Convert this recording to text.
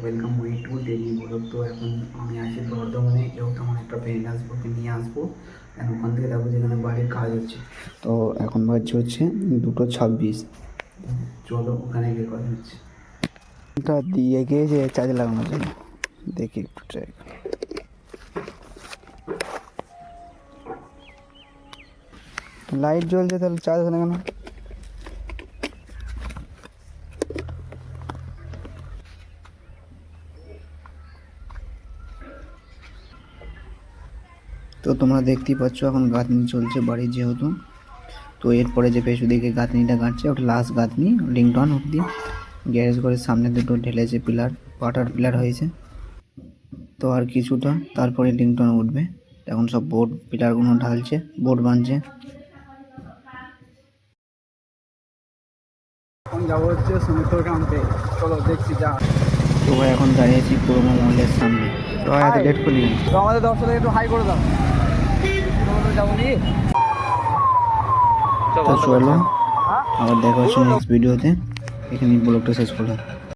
Welcome my to daily blog. তো এখন আমি আছি বর্ধমানে, যেহেতু আমার একটা ফ্রেন্ড আসবো, ওকে নিয়ে আসবো। এখন ওখান থেকে দেখবো যেখানে বাড়ির কাজ হচ্ছে। তো এখন বাজছে হচ্ছে 2:26। চলো ওখানে গিয়ে কথা হচ্ছে। এটা দিয়ে গিয়েছে চার্জ লাগানোর জন্য, দেখি একটু ট্রাই। লাইট জ্বলছে, তাহলে চার্জ হয় না কেন? তো তোমরা দেখতেই পাচ্ছ এখন গাঁথনি চলছে বাড়ির, যেহেতু তো এরপরে যে পেছু দিকে গাঁথনিটা গাঁটছে ওটা লাস্ট গাঁথনি, লিংটন অব্দি। গ্যারেজ ঘরের সামনে দুটো ঢেলেছে পিলার, ওয়াটার পিলার হয়েছে। তো আর কিছুটা, তারপরে লিংটন উঠবে। এখন সব বোর্ড পিলারগুলো ঢালছে, বোর্ড বাঁধছে। এখন যাবো হচ্ছে সমুদ্র ক্যাম্পে, চলো দেখছি যা। তো ভাই এখন দাঁড়িয়েছি পুরোনো মহলের সামনে। তো এত লেট করলি? তো আমাদের দর্শকদের একটু হাই করে দাও। যাবো নি, তো চলো আবার দেখা হচ্ছে নেক্সট ভিডিওতে। এখানে ব্লগটা শেষ করলাম।